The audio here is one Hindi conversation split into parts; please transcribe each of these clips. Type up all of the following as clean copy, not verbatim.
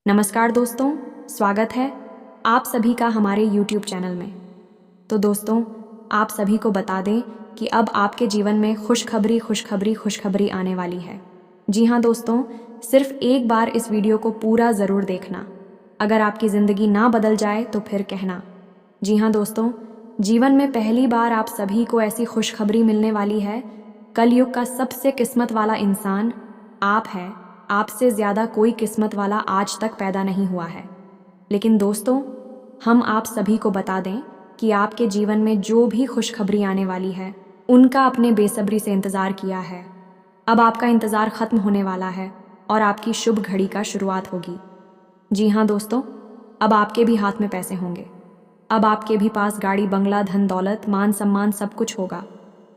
नमस्कार दोस्तों, स्वागत है आप सभी का हमारे YouTube चैनल में। तो दोस्तों, आप सभी को बता दें कि अब आपके जीवन में खुशखबरी आने वाली है। जी हाँ दोस्तों, सिर्फ एक बार इस वीडियो को पूरा ज़रूर देखना। अगर आपकी ज़िंदगी ना बदल जाए तो फिर कहना। जी हाँ दोस्तों, जीवन में पहली बार आप सभी को ऐसी खुशखबरी मिलने वाली है। कलयुग का सबसे किस्मत वाला इंसान आप है। आपसे ज़्यादा कोई किस्मत वाला आज तक पैदा नहीं हुआ है। लेकिन दोस्तों, हम आप सभी को बता दें कि आपके जीवन में जो भी खुशखबरी आने वाली है, उनका अपने बेसब्री से इंतज़ार किया है। अब आपका इंतज़ार ख़त्म होने वाला है और आपकी शुभ घड़ी का शुरुआत होगी। जी हाँ दोस्तों, अब आपके भी हाथ में पैसे होंगे। अब आपके भी पास गाड़ी, बंगला, धन दौलत, मान सम्मान सब कुछ होगा।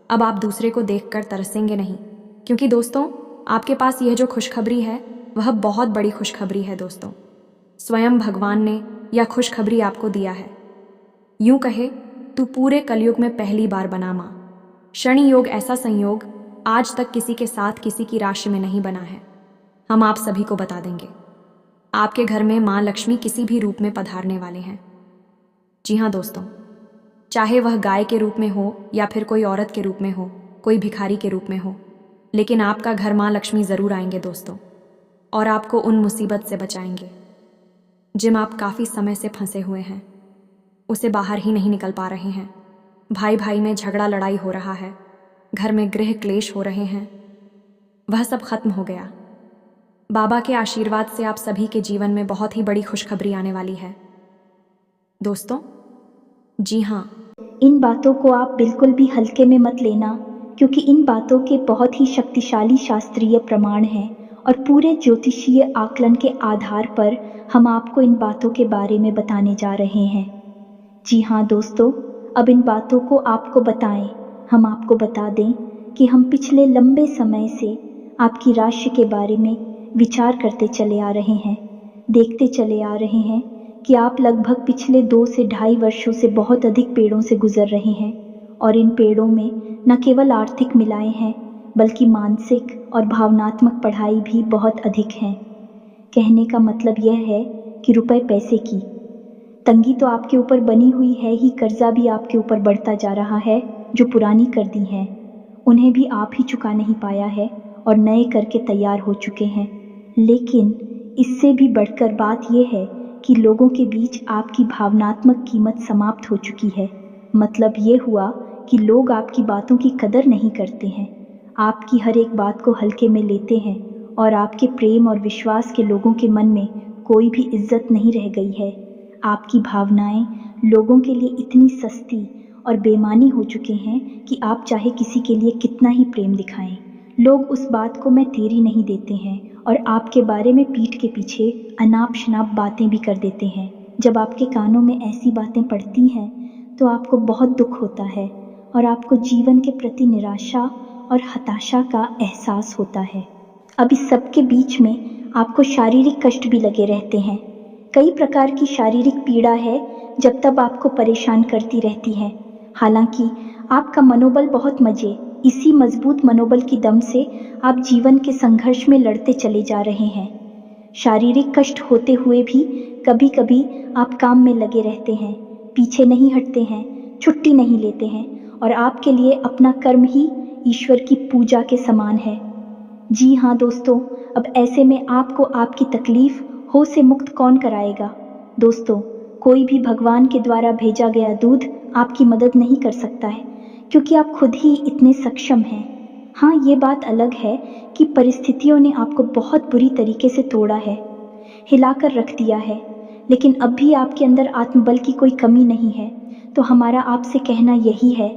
अब आप दूसरे को देखकर तरसेंगे नहीं, क्योंकि दोस्तों, आपके पास यह जो खुशखबरी है वह बहुत बड़ी खुशखबरी है। दोस्तों, स्वयं भगवान ने यह खुशखबरी आपको दिया है। यूं कहे तू पूरे कलयुग में पहली बार बना माँ। शनि योग ऐसा संयोग आज तक किसी के साथ किसी की राशि में नहीं बना है। हम आप सभी को बता देंगे, आपके घर में माँ लक्ष्मी किसी भी रूप में पधारने वाले हैं। जी हाँ दोस्तों, चाहे वह गाय के रूप में हो या फिर कोई औरत के रूप में हो, कोई भिखारी के रूप में हो, लेकिन आपका घर माँ लक्ष्मी ज़रूर आएंगे दोस्तों, और आपको उन मुसीबत से बचाएंगे जिम आप काफ़ी समय से फंसे हुए हैं, उसे बाहर ही नहीं निकल पा रहे हैं। भाई भाई में झगड़ा लड़ाई हो रहा है, घर में गृह क्लेश हो रहे हैं, वह सब खत्म हो गया। बाबा के आशीर्वाद से आप सभी के जीवन में बहुत ही बड़ी खुशखबरी आने वाली है दोस्तों। जी हाँ, इन बातों को आप बिल्कुल भी हल्के में मत लेना, क्योंकि इन बातों के बहुत ही शक्तिशाली शास्त्रीय प्रमाण हैं और पूरे ज्योतिषीय आकलन के आधार पर हम आपको इन बातों के बारे में बताने जा रहे हैं। जी हाँ दोस्तों, अब इन बातों को आपको बताएं, हम आपको बता दें कि हम पिछले लंबे समय से आपकी राशि के बारे में विचार करते चले आ रहे हैं, देखते चले आ रहे हैं कि आप लगभग पिछले 2 से ढाई वर्षों से बहुत अधिक पेड़ों से गुजर रहे हैं, और इन पेड़ों में न केवल आर्थिक मिलाएं हैं बल्कि मानसिक और भावनात्मक पढ़ाई भी बहुत अधिक हैं। कहने का मतलब यह है कि रुपए पैसे की तंगी तो आपके ऊपर बनी हुई है ही, कर्जा भी आपके ऊपर बढ़ता जा रहा है। जो पुरानी कर दी हैं उन्हें भी आप ही चुका नहीं पाया है और नए करके तैयार हो चुके हैं। लेकिन इससे भी बढ़कर बात यह है कि लोगों के बीच आपकी भावनात्मक कीमत समाप्त हो चुकी है। मतलब ये हुआ कि लोग आपकी बातों की कदर नहीं करते हैं, आपकी हर एक बात को हल्के में लेते हैं, और आपके प्रेम और विश्वास के लोगों के मन में कोई भी इज्जत नहीं रह गई है। आपकी भावनाएं लोगों के लिए इतनी सस्ती और बेमानी हो चुके हैं कि आप चाहे किसी के लिए कितना ही प्रेम दिखाएं, लोग उस बात को मैं तेरी नहीं देते हैं और आपके बारे में पीठ के पीछे अनाप शनाप बातें भी कर देते हैं। जब आपके कानों में ऐसी बातें पड़ती हैं तो आपको बहुत दुख होता है और आपको जीवन के प्रति निराशा और हताशा का एहसास होता है। अब इस सब के बीच में आपको शारीरिक कष्ट भी लगे रहते हैं। कई प्रकार की शारीरिक पीड़ा है जब तब आपको परेशान करती रहती है। हालांकि आपका मनोबल बहुत मजे, इसी मजबूत मनोबल की दम से आप जीवन के संघर्ष में लड़ते चले जा रहे हैं। शारीरिक कष्ट होते हुए भी कभी कभी आप काम में लगे रहते हैं, पीछे नहीं हटते हैं, छुट्टी नहीं लेते हैं, और आपके लिए अपना कर्म ही ईश्वर की पूजा के समान है। जी हाँ दोस्तों, अब ऐसे में आपको आपकी तकलीफ हो से मुक्त कौन कराएगा? दोस्तों, कोई भी भगवान के द्वारा भेजा गया दूध आपकी मदद नहीं कर सकता है, क्योंकि आप खुद ही इतने सक्षम हैं। हाँ, ये बात अलग है कि परिस्थितियों ने आपको बहुत बुरी तरीके से तोड़ा है, हिलाकर रख दिया है, लेकिन अब भी आपके अंदर आत्मबल की कोई कमी नहीं है। तो हमारा आपसे कहना यही है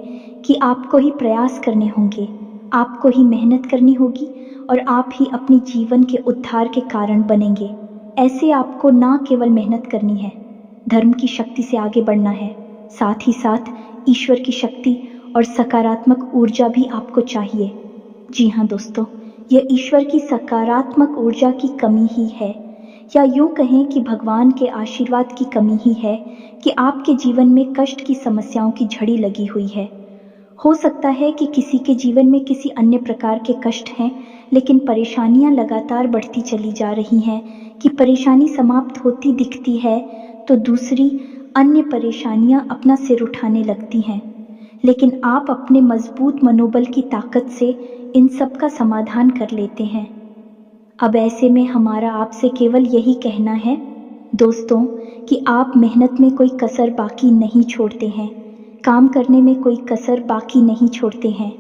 कि आपको ही प्रयास करने होंगे, आपको ही मेहनत करनी होगी, और आप ही अपनी जीवन के उद्धार के कारण बनेंगे। ऐसे आपको ना केवल मेहनत करनी है, धर्म की शक्ति से आगे बढ़ना है, साथ ही साथ ईश्वर की शक्ति और सकारात्मक ऊर्जा भी आपको चाहिए। जी हाँ दोस्तों, यह ईश्वर की सकारात्मक ऊर्जा की कमी ही है, या यूं कहें कि भगवान के आशीर्वाद की कमी ही है कि आपके जीवन में कष्ट की समस्याओं की झड़ी लगी हुई है। हो सकता है कि किसी के जीवन में किसी अन्य प्रकार के कष्ट हैं, लेकिन परेशानियां लगातार बढ़ती चली जा रही हैं कि परेशानी समाप्त होती दिखती है तो दूसरी अन्य परेशानियां अपना सिर उठाने लगती हैं, लेकिन आप अपने मजबूत मनोबल की ताकत से इन सब का समाधान कर लेते हैं। अब ऐसे में हमारा आपसे केवल यही कहना है दोस्तों कि आप मेहनत में कोई कसर बाकी नहीं छोड़ते हैं, काम करने में कोई कसर बाकी नहीं छोड़ते हैं।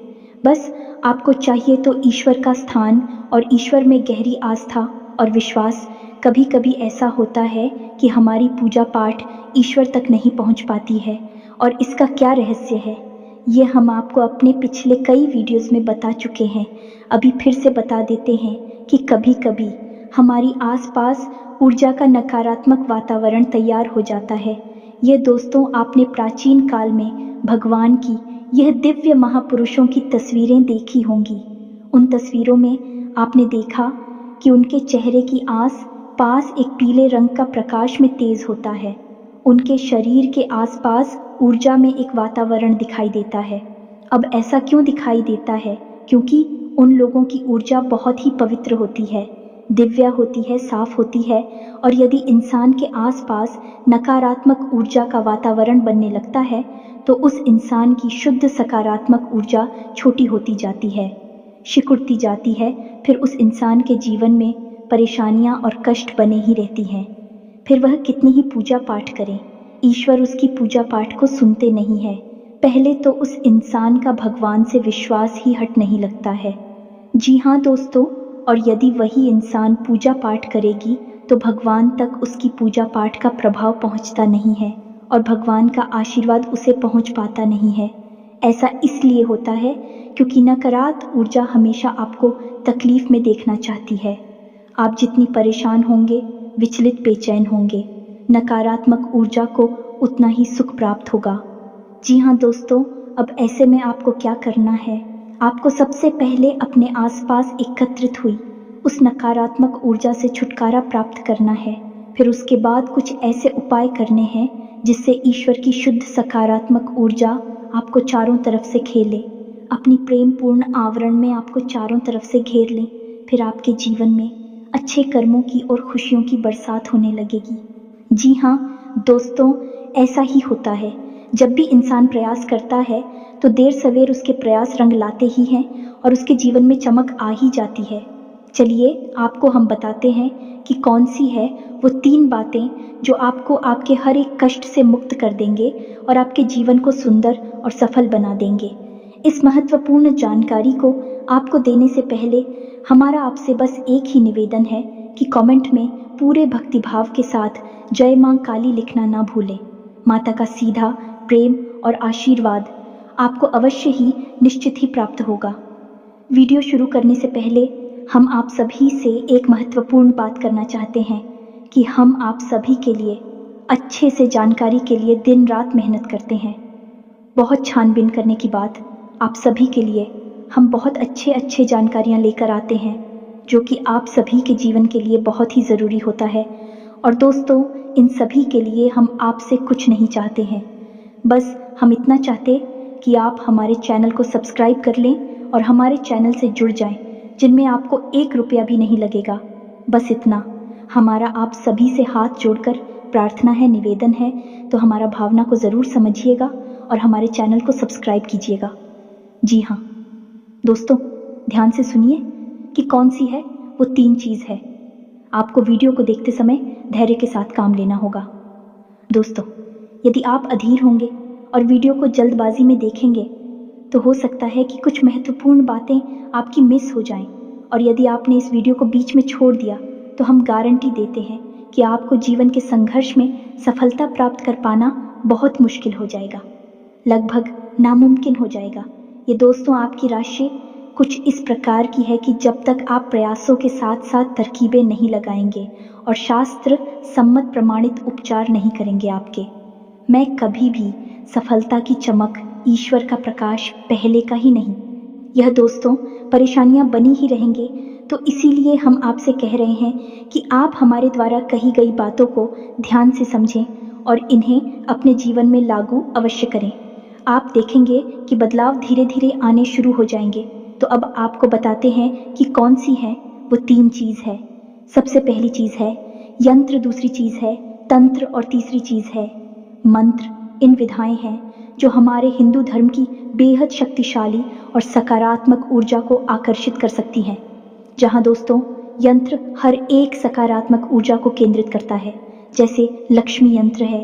बस आपको चाहिए तो ईश्वर का स्थान और ईश्वर में गहरी आस्था और विश्वास। कभी कभी ऐसा होता है कि हमारी पूजा पाठ ईश्वर तक नहीं पहुंच पाती है, और इसका क्या रहस्य है ये हम आपको अपने पिछले कई वीडियोस में बता चुके हैं। अभी फिर से बता देते हैं कि कभी कभी हमारी आसपास ऊर्जा का नकारात्मक वातावरण तैयार हो जाता है। ये दोस्तों आपने प्राचीन काल में भगवान की यह दिव्य महापुरुषों की तस्वीरें देखी होंगी। उन तस्वीरों में आपने देखा कि उनके चेहरे की आस पास एक पीले रंग का प्रकाश में तेज होता है। उनके शरीर के आसपास ऊर्जा में एक वातावरण दिखाई देता है। अब ऐसा क्यों दिखाई देता है? क्योंकि उन लोगों की ऊर्जा बहुत ही पवित्र होती है, दिव्य होती है, साफ होती है। और यदि इंसान के आसपास नकारात्मक ऊर्जा का वातावरण बनने लगता है तो उस इंसान की शुद्ध सकारात्मक ऊर्जा छोटी होती जाती है, सिकुड़ती जाती है। फिर उस इंसान के जीवन में परेशानियां और कष्ट बने ही रहती हैं। फिर वह कितनी ही पूजा पाठ करे, ईश्वर उसकी पूजा पाठ को सुनते नहीं है। पहले तो उस इंसान का भगवान से विश्वास ही हट नहीं लगता है। जी हाँ दोस्तों, और यदि वही इंसान पूजा पाठ करेगी तो भगवान तक उसकी पूजा पाठ का प्रभाव पहुंचता नहीं है और भगवान का आशीर्वाद उसे पहुंच पाता नहीं है। ऐसा इसलिए होता है क्योंकि नकारात्मक ऊर्जा हमेशा आपको तकलीफ में देखना चाहती है। आप जितनी परेशान होंगे, विचलित, बेचैन होंगे, नकारात्मक ऊर्जा को उतना ही सुख प्राप्त होगा। जी हाँ दोस्तों, अब ऐसे में आपको क्या करना है? आपको सबसे पहले अपने आसपास एकत्रित हुई उस नकारात्मक ऊर्जा से छुटकारा प्राप्त करना है। फिर उसके बाद कुछ ऐसे उपाय करने हैं जिससे ईश्वर की शुद्ध सकारात्मक ऊर्जा आपको चारों तरफ से घेरे, अपनी प्रेम पूर्ण आवरण में आपको चारों तरफ से घेर ले। फिर आपके जीवन में अच्छे कर्मों की और खुशियों की बरसात होने लगेगी। जी हाँ दोस्तों, ऐसा ही होता है। जब भी इंसान प्रयास करता है तो देर सवेर उसके प्रयास रंग लाते ही हैं और उसके जीवन में चमक आ ही जाती है। चलिए आपको हम बताते हैं कि कौन सी है वो 3 बातें जो आपको आपके हर एक कष्ट से मुक्त कर देंगे और आपके जीवन को सुंदर और सफल बना देंगे। इस महत्वपूर्ण जानकारी को आपको देने से पहले हमारा आपसे बस एक ही निवेदन है कि कमेंट में पूरे भक्तिभाव के साथ जय मां काली लिखना ना भूलें। माता का सीधा प्रेम और आशीर्वाद आपको अवश्य ही निश्चित ही प्राप्त होगा। वीडियो शुरू करने से पहले हम आप सभी से एक महत्वपूर्ण बात करना चाहते हैं कि हम आप सभी के लिए अच्छे से जानकारी के लिए दिन रात मेहनत करते हैं। बहुत छानबीन करने की बात, आप सभी के लिए हम बहुत अच्छे जानकारियां लेकर आते हैं जो कि आप सभी के जीवन के लिए बहुत ही ज़रूरी होता है। और दोस्तों, इन सभी के लिए हम आपसे कुछ नहीं चाहते हैं, बस हम इतना चाहते कि आप हमारे चैनल को सब्सक्राइब कर लें और हमारे चैनल से जुड़ जाएं, जिनमें आपको 1 रुपया भी नहीं लगेगा। बस इतना हमारा आप सभी से हाथ जोड़कर प्रार्थना है, निवेदन है। तो हमारा भावना को ज़रूर समझिएगा और हमारे चैनल को सब्सक्राइब कीजिएगा। जी हाँ दोस्तों, ध्यान से सुनिए कि कौन सी है वो 3 चीज़ है। आपको वीडियो को देखते समय धैर्य के साथ काम लेना होगा। दोस्तों, यदि आप अधीर होंगे और वीडियो को जल्दबाजी में देखेंगे तो हो सकता है कि कुछ महत्वपूर्ण बातें आपकी मिस हो जाएं, और यदि आपने इस वीडियो को बीच में छोड़ दिया तो हम गारंटी देते हैं कि आपको जीवन के संघर्ष में सफलता प्राप्त कर पाना बहुत मुश्किल हो जाएगा, लगभग नामुमकिन हो जाएगा। ये दोस्तों आपकी राशि कुछ इस प्रकार की है कि जब तक आप प्रयासों के साथ साथ तरकीबें नहीं लगाएंगे और शास्त्र सम्मत प्रमाणित उपचार नहीं करेंगे आपके, मैं कभी भी सफलता की चमक, ईश्वर का प्रकाश पहले का ही नहीं। यह दोस्तों परेशानियां बनी ही रहेंगी। तो इसीलिए हम आपसे कह रहे हैं कि आप हमारे द्वारा कही गई बातों को ध्यान से समझें और इन्हें अपने जीवन में लागू अवश्य करें। आप देखेंगे कि बदलाव धीरे धीरे आने शुरू हो जाएंगे। तो अब आपको बताते हैं कि कौन सी है वो 3 चीज़ है। सबसे पहली चीज़ है यंत्र दूसरी चीज़ है, तंत्र और तीसरी चीज़ है मंत्र। इन विधाएं हैं जो हमारे हिंदू धर्म की बेहद शक्तिशाली और सकारात्मक ऊर्जा को आकर्षित कर सकती हैं। जहां दोस्तों यंत्र हर एक सकारात्मक ऊर्जा को केंद्रित करता है, जैसे लक्ष्मी यंत्र है,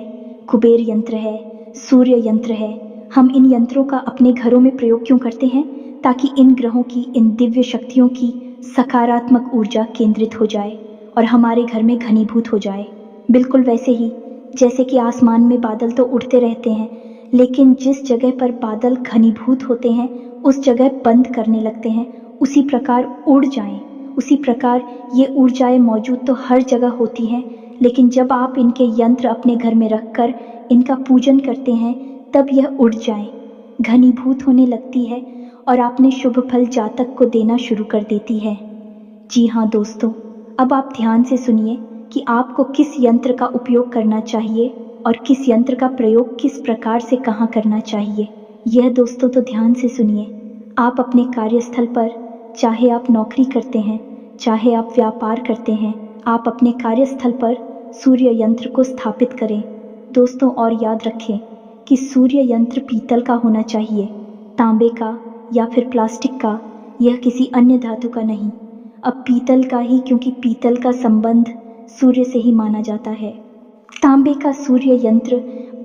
कुबेर यंत्र है, सूर्य यंत्र है। हम इन यंत्रों का अपने घरों में प्रयोग क्यों करते हैं? ताकि इन ग्रहों की, इन दिव्य शक्तियों की सकारात्मक ऊर्जा केंद्रित हो जाए और हमारे घर में घनीभूत हो जाए। बिल्कुल वैसे ही जैसे कि आसमान में बादल तो उड़ते रहते हैं, लेकिन जिस जगह पर बादल घनीभूत होते हैं उस जगह बंद करने लगते हैं, उसी प्रकार उड़ जाएं। उसी प्रकार ये ऊर्जाएं मौजूद तो हर जगह होती हैं, लेकिन जब आप इनके यंत्र अपने घर में रखकर इनका पूजन करते हैं तब यह उड़ जाएं, घनीभूत होने लगती है और आपने शुभ फल जातक को देना शुरू कर देती है। जी हाँ दोस्तों, अब आप ध्यान से सुनिए कि आपको किस यंत्र का उपयोग करना चाहिए और किस यंत्र का प्रयोग किस प्रकार से कहाँ करना चाहिए। यह दोस्तों तो ध्यान से सुनिए। आप अपने कार्यस्थल पर, चाहे आप नौकरी करते हैं, चाहे आप व्यापार करते हैं, आप अपने कार्यस्थल पर सूर्य यंत्र को स्थापित करें दोस्तों। और याद रखें कि सूर्य यंत्र पीतल का होना चाहिए, तांबे का या फिर प्लास्टिक का, यह किसी अन्य धातु का नहीं। अब पीतल का ही, क्योंकि पीतल का संबंध सूर्य से ही माना जाता है। तांबे का सूर्य यंत्र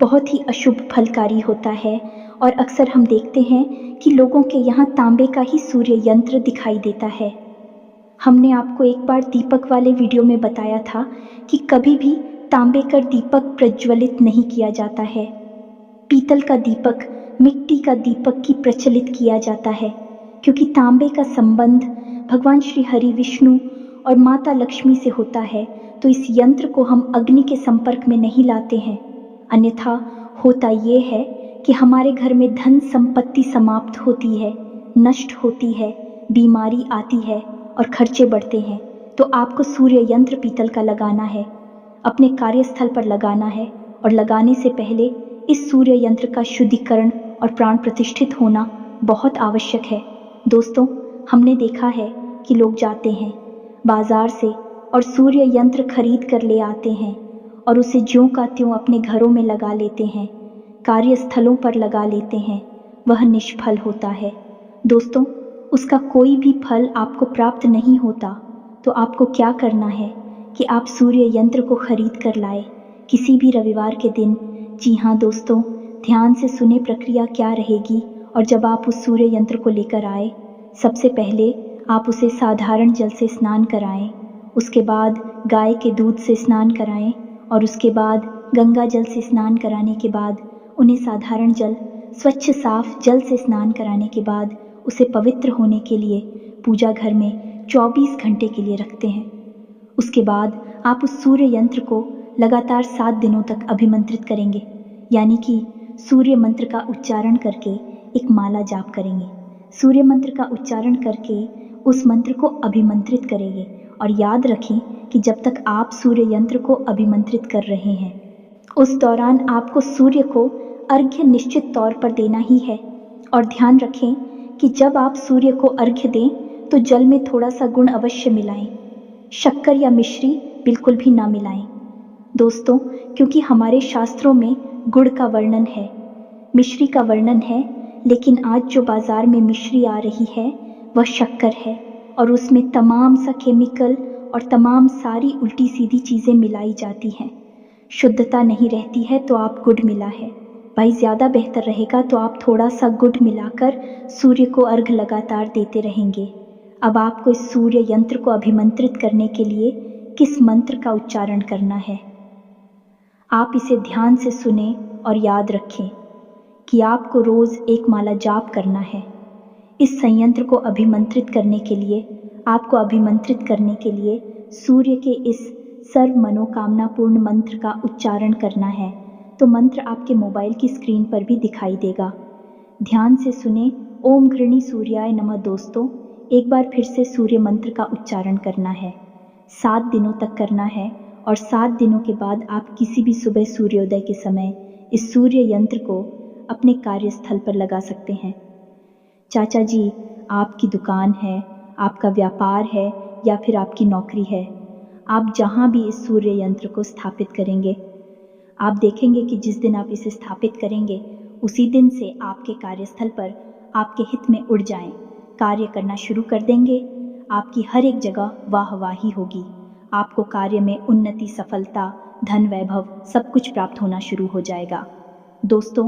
बहुत ही अशुभ फलकारी होता है और अक्सर हम देखते हैं कि लोगों के यहाँ तांबे का ही सूर्य यंत्र दिखाई देता है। हमने आपको एक बार दीपक वाले वीडियो में बताया था कि कभी भी तांबे का दीपक प्रज्वलित नहीं किया जाता है। पीतल का दीपक, मिट्टी का दीपक की प्रचलित किया जाता है, क्योंकि तांबे का संबंध भगवान श्री हरि विष्णु और माता लक्ष्मी से होता है। तो इस यंत्र को हम अग्नि के संपर्क में नहीं लाते हैं, अन्यथा होता ये है कि हमारे घर में धन संपत्ति समाप्त होती है, नष्ट होती है, बीमारी आती है और खर्चे बढ़ते हैं। तो आपको सूर्य यंत्र पीतल का लगाना है, अपने कार्यस्थल पर लगाना है और लगाने से पहले इस सूर्य यंत्र का शुद्धिकरण और प्राण प्रतिष्ठित होना बहुत आवश्यक है। दोस्तों, हमने देखा है कि लोग जाते हैं बाजार से और सूर्य यंत्र खरीद कर ले आते हैं और उसे ज्यों का त्यों अपने घरों में लगा लेते हैं, कार्यस्थलों पर लगा लेते हैं। वह निष्फल होता है दोस्तों, उसका कोई भी फल आपको प्राप्त नहीं होता। तो आपको क्या करना है कि आप सूर्य यंत्र को खरीद कर लाए किसी भी रविवार के दिन। जी हाँ दोस्तों, ध्यान से सुने प्रक्रिया क्या रहेगी। और जब आप उस सूर्य यंत्र को लेकर आए, सबसे पहले आप उसे साधारण जल से स्नान कराएं, उसके बाद गाय के दूध से स्नान कराएं और उसके बाद गंगा जल से स्नान कराने के बाद उन्हें साधारण जल, स्वच्छ साफ जल से स्नान कराने के बाद उसे पवित्र होने के लिए पूजा घर में 24 घंटे के लिए रखते हैं। उसके बाद आप उस सूर्य यंत्र को लगातार 7 दिनों तक अभिमंत्रित करेंगे, यानी कि सूर्य मंत्र का उच्चारण करके एक माला जाप करेंगे। सूर्य मंत्र का उच्चारण करके उस मंत्र को अभिमंत्रित करेंगे। और याद रखें कि जब तक आप सूर्य यंत्र को अभिमंत्रित कर रहे हैं, उस दौरान आपको सूर्य को अर्घ्य निश्चित तौर पर देना ही है। और ध्यान रखें कि जब आप सूर्य को अर्घ्य दें तो जल में थोड़ा सा गुण अवश्य मिलाएं, शक्कर या मिश्री बिल्कुल भी ना मिलाएं दोस्तों, क्योंकि हमारे शास्त्रों में गुड़ का वर्णन है, मिश्री का वर्णन है, लेकिन आज जो बाजार में मिश्री आ रही है वह शक्कर है और उसमें तमाम सा केमिकल और तमाम सारी उल्टी सीधी चीज़ें मिलाई जाती हैं। शुद्धता नहीं रहती है। तो आप गुड़ मिला है भाई, ज़्यादा बेहतर रहेगा तो आप थोड़ा सा गुड़ मिलाकर सूर्य को अर्घ लगातार देते रहेंगे। अब आपको इस सूर्य यंत्र को अभिमंत्रित करने के लिए किस मंत्र का उच्चारण करना है, आप इसे ध्यान से सुने और याद रखें कि आपको रोज़ एक माला जाप करना है। इस संयंत्र को अभिमंत्रित करने के लिए, आपको अभिमंत्रित करने के लिए सूर्य के इस सर्व मनोकामना पूर्ण मंत्र का उच्चारण करना है। तो मंत्र आपके मोबाइल की स्क्रीन पर भी दिखाई देगा। ध्यान से सुने। ओम घृणी सूर्याय नमः दोस्तों, एक बार फिर से सूर्य मंत्र का उच्चारण करना है, 7 दिनों तक करना है और 7 दिनों के बाद आप किसी भी सुबह सूर्योदय के समय इस सूर्य यंत्र को अपने कार्यस्थल पर लगा सकते हैं। चाचा जी, आपकी दुकान है, आपका व्यापार है या फिर आपकी नौकरी है, आप जहाँ भी इस सूर्य यंत्र को स्थापित करेंगे, आप देखेंगे कि जिस दिन आप इसे स्थापित करेंगे उसी दिन से आपके कार्यस्थल पर आपके हित में उड़ जाएं, कार्य करना शुरू कर देंगे। आपकी हर एक जगह वाहवाही होगी। आपको कार्य में उन्नति, सफलता, धन, वैभव सब कुछ प्राप्त होना शुरू हो जाएगा। दोस्तों,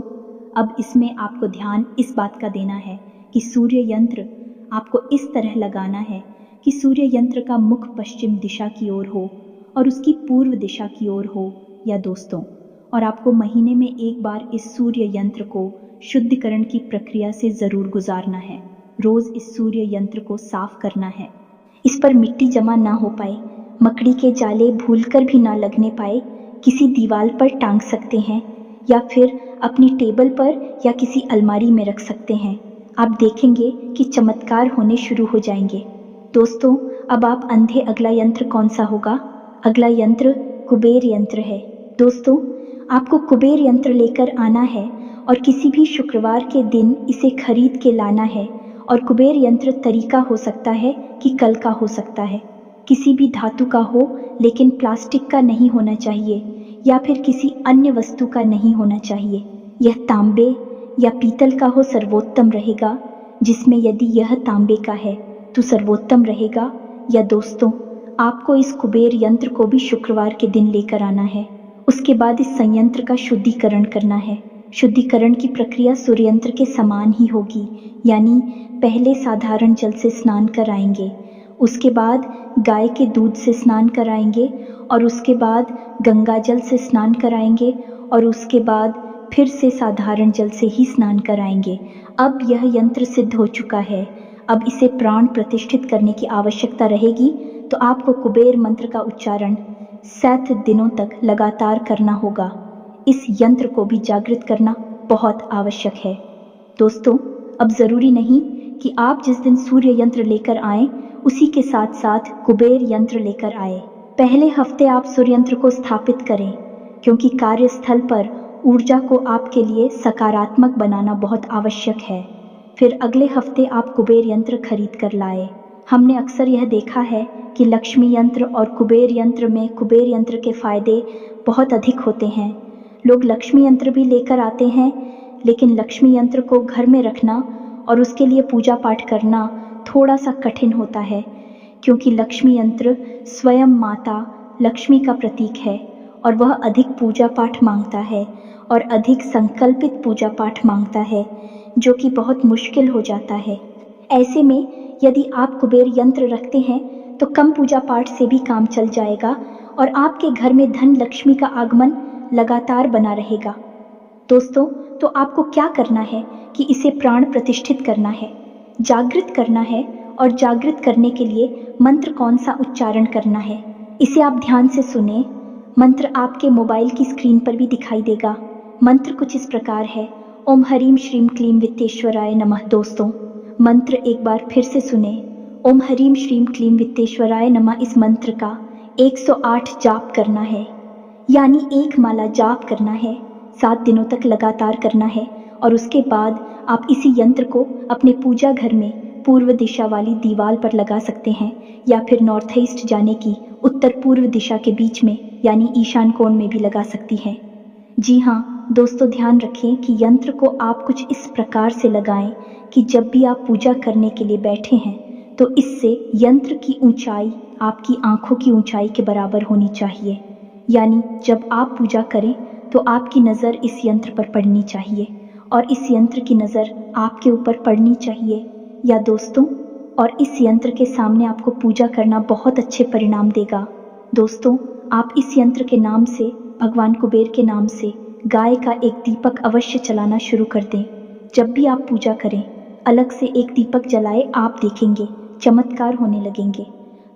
अब इसमें आपको ध्यान इस बात का देना है कि सूर्य यंत्र आपको इस तरह लगाना है कि सूर्य यंत्र का मुख पश्चिम दिशा की ओर हो और उसकी पूर्व दिशा की ओर हो या दोस्तों, और आपको महीने में एक बार इस सूर्य यंत्र को शुद्धिकरण की प्रक्रिया से ज़रूर गुजारना है। रोज़ इस सूर्य यंत्र को साफ करना है। इस पर मिट्टी जमा ना हो पाए, मकड़ी के जाले भूलकर भी ना लगने पाए, किसी दीवार पर टांग सकते हैं या फिर अपनी टेबल पर या किसी अलमारी में रख सकते हैं। आप देखेंगे कि चमत्कार होने शुरू हो जाएंगे। दोस्तों, अब आप अंधे अगला यंत्र कौन सा होगा? अगला यंत्र कुबेर यंत्र है। दोस्तों, आपको कुबेर यंत्र लेकर आना है और किसी भी शुक्रवार के दिन इसे खरीद के लाना है। और कुबेर यंत्र तरीका हो सकता है कि कल का हो सकता है, किसी भी धातु का हो, लेकिन प्लास्टिक का नहीं होना चाहिए या फिर किसी अन्य वस्तु का नहीं होना चाहिए। यह तांबे या पीतल का हो सर्वोत्तम रहेगा, जिसमें यदि यह तांबे का है तो सर्वोत्तम रहेगा। या दोस्तों, आपको इस कुबेर यंत्र को भी शुक्रवार के दिन लेकर आना है। उसके बाद इस संयंत्र का शुद्धिकरण करना है। शुद्धिकरण की प्रक्रिया सूर्य यंत्र के समान ही होगी, यानी पहले साधारण जल से स्नान कराएंगे, उसके बाद गाय के दूध से स्नान कराएंगे और उसके बाद गंगा जल से स्नान कराएंगे और उसके बाद फिर से साधारण जल से ही स्नान कराएंगे। अब यह यंत्र सिद्ध हो चुका है। अब इसे प्राण प्रतिष्ठित करने की आवश्यकता रहेगी, तो आपको कुबेर मंत्र का उच्चारण 7 दिनों तक लगातार करना होगा। इस यंत्र को भी जागृत करना बहुत आवश्यक है। दोस्तों, अब ज़रूरी नहीं कि आप जिस दिन सूर्य यंत्र लेकर आएं उसी के साथ साथ कुबेर यंत्र लेकर आए। पहले हफ्ते आप सूर्य यंत्र को स्थापित करें, क्योंकि कार्यस्थल पर ऊर्जा को आपके लिए सकारात्मक बनाना बहुत आवश्यक है। फिर अगले हफ्ते आप कुबेर यंत्र खरीद कर लाए। हमने अक्सर यह देखा है कि लक्ष्मी यंत्र और कुबेर यंत्र में कुबेर यंत्र के फायदे बहुत अधिक होते हैं। लोग लक्ष्मी यंत्र भी लेकर आते हैं, लेकिन लक्ष्मी यंत्र को घर में रखना और उसके लिए पूजा पाठ करना थोड़ा सा कठिन होता है, क्योंकि लक्ष्मी यंत्र स्वयं माता लक्ष्मी का प्रतीक है और वह अधिक पूजा पाठ मांगता है और अधिक संकल्पित पूजा पाठ मांगता है, जो कि बहुत मुश्किल हो जाता है। ऐसे में यदि आप कुबेर यंत्र रखते हैं तो कम पूजा पाठ से भी काम चल जाएगा और आपके घर में धन लक्ष्मी का आगमन लगातार बना रहेगा। दोस्तों, तो आपको क्या करना है कि इसे प्राण प्रतिष्ठित करना है, जागृत करना है, और जागृत करने के लिए मंत्र कौन सा उच्चारण करना है, इसे आप ध्यान से सुने। मंत्र आपके मोबाइल की स्क्रीन पर भी दिखाई देगा। मंत्र कुछ इस प्रकार है, ओम हरीम श्रीम क्लीम वित्तेश्वराय नमः। दोस्तों, मंत्र एक बार फिर से सुने, ओम हरीम श्रीम क्लीम वित्तेश्वराय नमः। इस मंत्र का 108 जाप करना है, यानी एक माला जाप करना है, 7 दिनों तक लगातार करना है। और उसके बाद आप इसी यंत्र को अपने पूजा घर में पूर्व दिशा वाली दीवार पर लगा सकते हैं, या फिर नॉर्थ ईस्ट जाने की उत्तर पूर्व दिशा के बीच में यानी ईशान कोण में भी लगा सकती हैं। जी हाँ दोस्तों, ध्यान रखें कि यंत्र को आप कुछ इस प्रकार से लगाएं कि जब भी आप पूजा करने के लिए बैठे हैं तो इससे यंत्र की ऊंचाई आपकी आंखों की ऊंचाई के बराबर होनी चाहिए। यानी जब आप पूजा करें तो आपकी नज़र इस यंत्र पर पड़नी चाहिए और इस यंत्र की नज़र आपके ऊपर पड़नी चाहिए। या दोस्तों, और इस यंत्र के सामने आपको पूजा करना बहुत अच्छे परिणाम देगा। दोस्तों, आप इस यंत्र के नाम से, भगवान कुबेर के नाम से, गाय का एक दीपक अवश्य जलाना शुरू कर दें। जब भी आप पूजा करें अलग से एक दीपक जलाए, आप देखेंगे चमत्कार होने लगेंगे।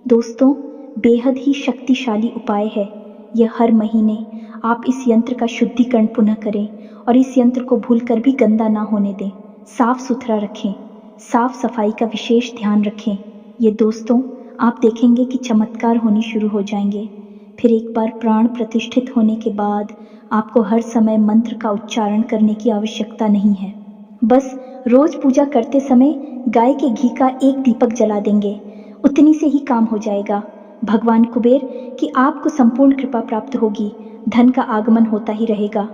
दोस्तों, बेहद ही शक्तिशाली उपाय है यह। हर महीने आप इस यंत्र का शुद्धिकरण पुनः करें और इस यंत्र को भूलकर भी गंदा ना होने दें। साफ सुथरा रखें, साफ सफाई का विशेष ध्यान रखें। ये दोस्तों, आप देखेंगे कि चमत्कार होने शुरू हो जाएंगे। फिर एक बार प्राण प्रतिष्ठित होने के बाद आपको हर समय मंत्र का उच्चारण करने की आवश्यकता नहीं है। बस रोज पूजा करते समय गाय के घी का एक दीपक जला देंगे, उतनी से ही काम हो जाएगा। भगवान कुबेर कि आपको संपूर्ण कृपा प्राप्त होगी, धन का आगमन होता ही रहेगा।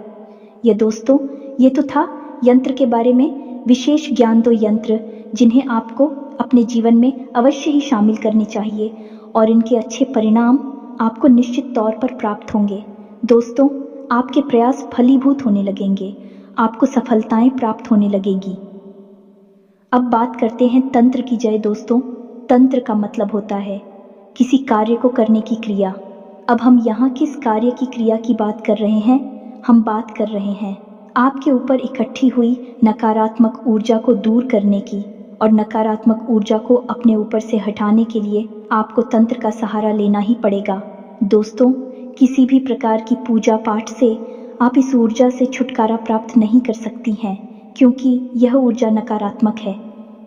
ये दोस्तों, ये तो था यंत्र के बारे में विशेष ज्ञान, 2 यंत्र जिन्हें आपको अपने जीवन में अवश्य ही शामिल करने चाहिए और इनके अच्छे परिणाम आपको निश्चित तौर पर प्राप्त होंगे। दोस्तों, आपके प्रयास फलीभूत होने लगेंगे, आपको सफलताएं प्राप्त होने लगेगी। अब बात करते हैं तंत्र की जय। दोस्तों, तंत्र का मतलब होता है किसी कार्य को करने की क्रिया। अब हम यहाँ किस कार्य की क्रिया की बात कर रहे हैं? हम बात कर रहे हैं आपके ऊपर इकट्ठी हुई नकारात्मक ऊर्जा को दूर करने की, और नकारात्मक ऊर्जा को अपने ऊपर से हटाने के लिए आपको तंत्र का सहारा लेना ही पड़ेगा। दोस्तों, किसी भी प्रकार की पूजा पाठ से आप इस ऊर्जा से छुटकारा प्राप्त नहीं कर सकती हैं, क्योंकि यह ऊर्जा नकारात्मक है।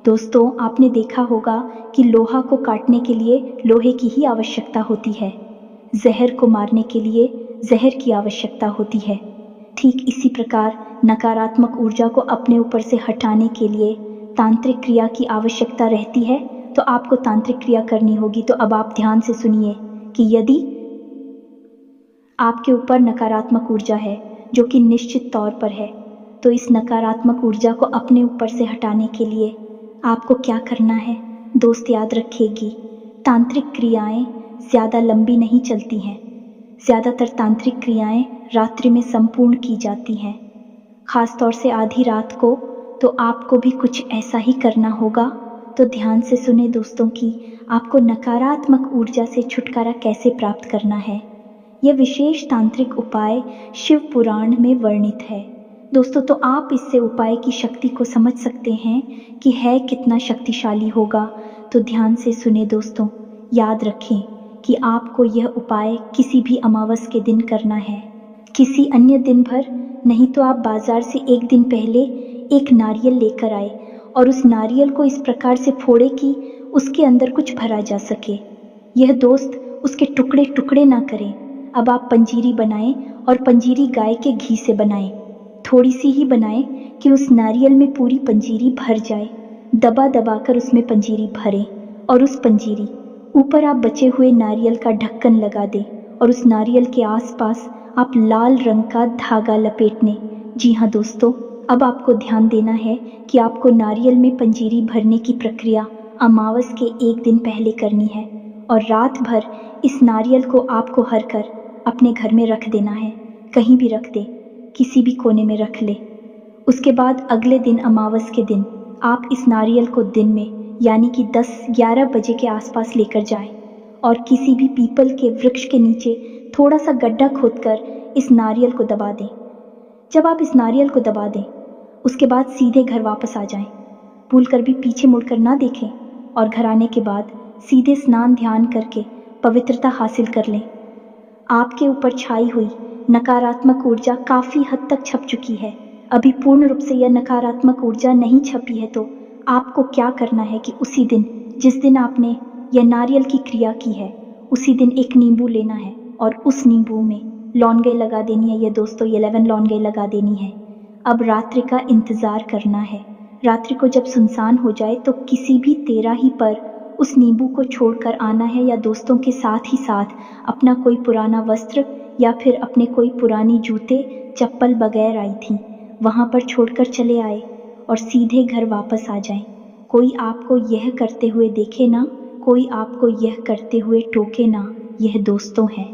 दोस्तों, आपने देखा होगा कि लोहा को काटने के लिए लोहे की ही आवश्यकता होती है, जहर को मारने के लिए जहर की आवश्यकता होती है। ठीक इसी प्रकार नकारात्मक ऊर्जा को अपने ऊपर से हटाने के लिए तांत्रिक क्रिया की आवश्यकता रहती है। तो आपको तांत्रिक क्रिया करनी होगी। तो अब आप ध्यान से सुनिए कि यदि आपके ऊपर नकारात्मक ऊर्जा है जो कि निश्चित तौर पर है, तो इस नकारात्मक ऊर्जा को अपने ऊपर से हटाने के लिए आपको क्या करना है? दोस्त, याद रखिएगी, तांत्रिक क्रियाएं ज़्यादा लंबी नहीं चलती हैं। ज़्यादातर तांत्रिक क्रियाएं रात्रि में संपूर्ण की जाती हैं, खास तौर से आधी रात को। तो आपको भी कुछ ऐसा ही करना होगा। तो ध्यान से सुने दोस्तों कि आपको नकारात्मक ऊर्जा से छुटकारा कैसे प्राप्त करना है। यह विशेष तांत्रिक उपाय शिव पुराण में वर्णित है। दोस्तों, तो आप इससे उपाय की शक्ति को समझ सकते हैं कि है कितना शक्तिशाली होगा। तो ध्यान से सुने दोस्तों, याद रखें कि आपको यह उपाय किसी भी अमावस के दिन करना है, किसी अन्य दिन भर नहीं। तो आप बाजार से एक दिन पहले एक नारियल लेकर आए और उस नारियल को इस प्रकार से फोड़े कि उसके अंदर कुछ भरा जा सके। यह दोस्त उसके टुकड़े टुकड़े ना करें। अब आप पंजीरी बनाएं और पंजीरी गाय के घी से बनाएं। थोड़ी सी ही बनाएं कि उस नारियल में पूरी पंजीरी भर जाए। दबा दबा कर उसमें पंजीरी भरें और उस पंजीरी ऊपर आप बचे हुए नारियल का ढक्कन लगा दें और उस नारियल के आसपास आप लाल रंग का धागा लपेटने। जी हाँ दोस्तों, अब आपको ध्यान देना है कि आपको नारियल में पंजीरी भरने की प्रक्रिया अमावस के एक दिन पहले करनी है और रात भर इस नारियल को आपको हर कर अपने घर में रख देना है। कहीं भी रख दे, किसी भी कोने में रख ले। उसके बाद अगले दिन अमावस के दिन आप इस नारियल को दिन में यानी कि 10-11 बजे के आसपास लेकर जाएं और किसी भी पीपल के वृक्ष के नीचे थोड़ा सा गड्ढा खोदकर इस नारियल को दबा दें। जब आप इस नारियल को दबा दें, उसके बाद सीधे घर वापस आ जाएं। भूलकर भी पीछे मुड़कर ना देखें और घर आने के बाद सीधे स्नान ध्यान करके पवित्रता हासिल कर लें। आपके ऊपर छाई हुई नकारात्मक ऊर्जा काफ़ी हद तक छप चुकी है। अभी पूर्ण रूप से यह नकारात्मक ऊर्जा नहीं छपी है। तो आपको क्या करना है कि उसी दिन, जिस दिन आपने यह नारियल की क्रिया की है, उसी दिन एक नींबू लेना है और उस नींबू में लौंगे लगा देनी है। ये दोस्तों 11 लौंगे लगा देनी है। अब रात्रि का इंतज़ार करना है। रात्रि को जब सुनसान हो जाए तो किसी भी तेराही पर उस नींबू को छोड़कर आना है, या दोस्तों के साथ ही साथ अपना कोई पुराना वस्त्र या फिर अपने कोई पुरानी जूते चप्पल बगैर आई थी वहाँ पर छोड़कर चले आए और सीधे घर वापस आ जाएं। कोई आपको यह करते हुए देखे ना, कोई आपको यह करते हुए टोके ना। यह दोस्तों है।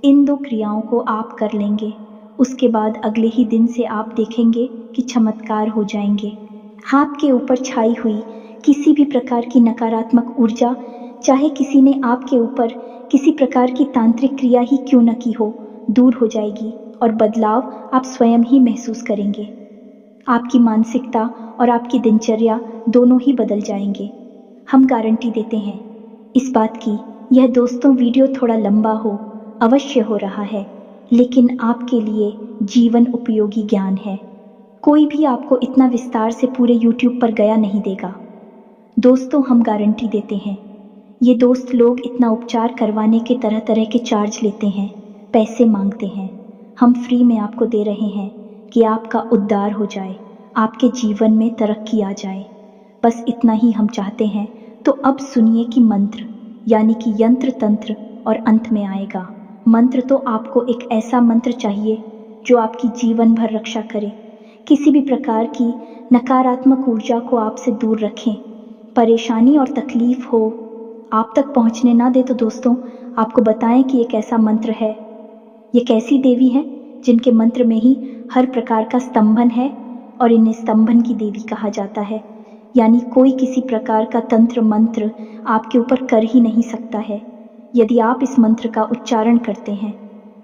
इन 2 क्रियाओं को आप कर लेंगे, उसके बाद अगले ही दिन से आप देखेंगे कि चमत्कार हो जाएंगे। आपके ऊपर छाई हुई किसी भी प्रकार की नकारात्मक ऊर्जा, चाहे किसी ने आपके ऊपर किसी प्रकार की तांत्रिक क्रिया ही क्यों न की हो, दूर हो जाएगी और बदलाव आप स्वयं ही महसूस करेंगे। आपकी मानसिकता और आपकी दिनचर्या दोनों ही बदल जाएंगे। हम गारंटी देते हैं इस बात की। यह दोस्तों वीडियो थोड़ा लंबा हो, अवश्य हो रहा है, लेकिन आपके लिए जीवन उपयोगी ज्ञान है। कोई भी आपको इतना विस्तार से पूरे YouTube पर गया नहीं देगा। दोस्तों, हम गारंटी देते हैं। ये दोस्त लोग इतना उपचार करवाने के तरह तरह के चार्ज लेते हैं, पैसे मांगते हैं। हम फ्री में आपको दे रहे हैं कि आपका उद्धार हो जाए, आपके जीवन में तरक्की आ जाए। बस इतना ही हम चाहते हैं। तो अब सुनिए कि मंत्र यानी कि यंत्र तंत्र और अंत में आएगा। मंत्र तो आपको एक ऐसा मंत्र चाहिए जो आपकी जीवन भर रक्षा करे, किसी भी प्रकार की नकारात्मक ऊर्जा को आपसे दूर रखें, परेशानी और तकलीफ हो आप तक पहुंचने ना दे। तो दोस्तों आपको बताएं कि एक ऐसा मंत्र है। ये कैसी देवी है जिनके मंत्र में ही हर प्रकार का स्तंभन है और इन्हें स्तंभन की देवी कहा जाता है। यानी कोई किसी प्रकार का तंत्र मंत्र आपके ऊपर कर ही नहीं सकता है यदि आप इस मंत्र का उच्चारण करते हैं।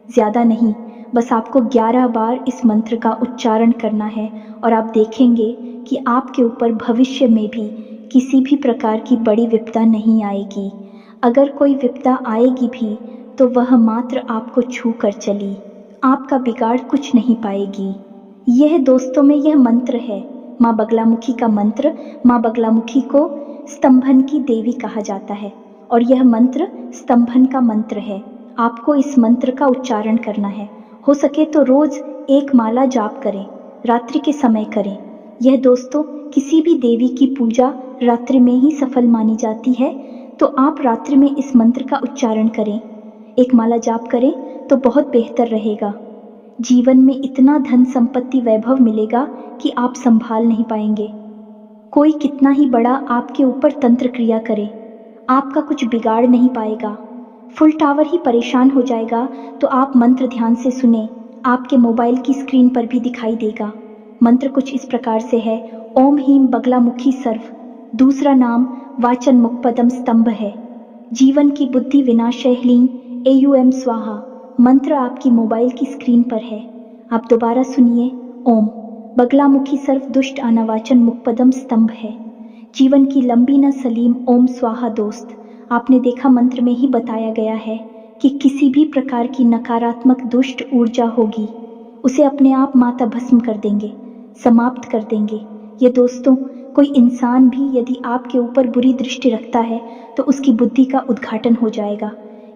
ज़्यादा नहीं, बस आपको 11 बार इस मंत्र का उच्चारण करना है और आप देखेंगे कि आपके ऊपर भविष्य में भी किसी भी प्रकार की बड़ी विपदा नहीं आएगी। अगर कोई विपदा आएगी भी तो वह मात्र आपको छू कर चली, आपका बिगाड़ कुछ नहीं पाएगी। यह दोस्तों में यह मंत्र है माँ बगलामुखी का मंत्र। माँ बगलामुखी को स्तंभन की देवी कहा जाता है और यह मंत्र स्तंभन का मंत्र है। आपको इस मंत्र का उच्चारण करना है। हो सके तो रोज एक माला जाप करें, रात्रि के समय करें। यह दोस्तों किसी भी देवी की पूजा रात्रि में ही सफल मानी जाती है, तो आप रात्रि में इस मंत्र का उच्चारण करें, एक माला जाप करें तो बहुत बेहतर रहेगा। जीवन में इतना धन संपत्ति वैभव मिलेगा कि आप संभाल नहीं पाएंगे। कोई कितना ही बड़ा आपके ऊपर तंत्र क्रिया करे, आपका कुछ बिगाड़ नहीं पाएगा। फुल टावर ही परेशान हो जाएगा। तो आप मंत्र ध्यान से सुने, आपके मोबाइल की स्क्रीन पर भी दिखाई देगा। मंत्र कुछ इस प्रकार से है, ओम हीम बगलामुखी सर्व। दूसरा नाम वाचन मुखपदम स्तंभ है। जीवन की बुद्धि विनाशय ह्लीं एयूएम स्वाहा। मंत्र आपकी मोबाइल की स्क्रीन पर है, आप दोबारा सुनिए। ओम बगलामुखी सर्व दुष्ट अनावाचन मुखपदम स्तंभ है। जीवन की लंबी न सलीम ओम स्वाहा। दोस्त आपने देखा मंत्र में ही बताया गया है कि किसी भी प्रकार की नकारात्मक दुष्ट ऊर्जा होगी उसे अपने आप माता भस्म कर देंगे, समाप्त कर देंगे। ये दोस्तों कोई इंसान भी यदि आपके ऊपर बुरी दृष्टि रखता है तो उसकी बुद्धि का उद्घाटन हो जाएगा,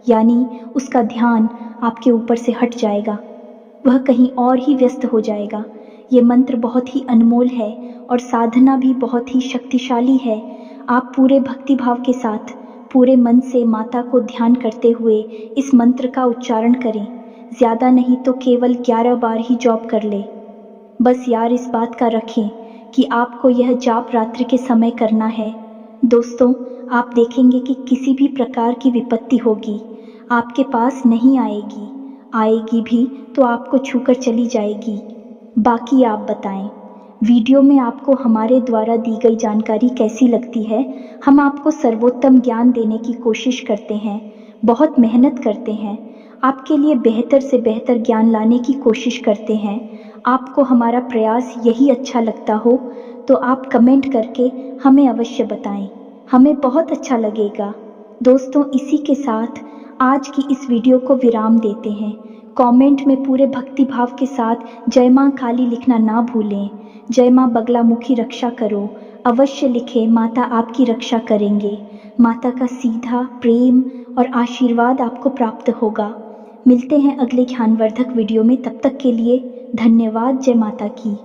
यानी उसका ध्यान आपके ऊपर से हट जाएगा, वह कहीं और ही व्यस्त हो जाएगा। ये मंत्र बहुत ही अनमोल है और साधना भी बहुत ही शक्तिशाली है। आप पूरे भक्तिभाव के साथ पूरे मन से माता को ध्यान करते हुए इस मंत्र का उच्चारण करें। ज़्यादा नहीं तो केवल 11 बार ही जॉब कर ले। बस यार इस बात का रखें कि आपको यह जाप रात्रि के समय करना है। दोस्तों आप देखेंगे कि किसी भी प्रकार की विपत्ति होगी आपके पास नहीं आएगी, आएगी भी तो आपको छूकर चली जाएगी। बाकी आप बताएं, वीडियो में आपको हमारे द्वारा दी गई जानकारी कैसी लगती है। हम आपको सर्वोत्तम ज्ञान देने की कोशिश करते हैं, बहुत मेहनत करते हैं, आपके लिए बेहतर से बेहतर ज्ञान लाने की कोशिश करते हैं। आपको हमारा प्रयास यही अच्छा लगता हो तो आप कमेंट करके हमें अवश्य बताएं, हमें बहुत अच्छा लगेगा। दोस्तों इसी के साथ आज की इस वीडियो को विराम देते हैं। कमेंट में पूरे भक्ति भाव के साथ जय मां काली लिखना ना भूलें। जय मां बगलामुखी रक्षा करो अवश्य लिखें, माता आपकी रक्षा करेंगे। माता का सीधा प्रेम और आशीर्वाद आपको प्राप्त होगा। मिलते हैं अगले ज्ञानवर्धक वीडियो में, तब तक के लिए धन्यवाद। जय माता की।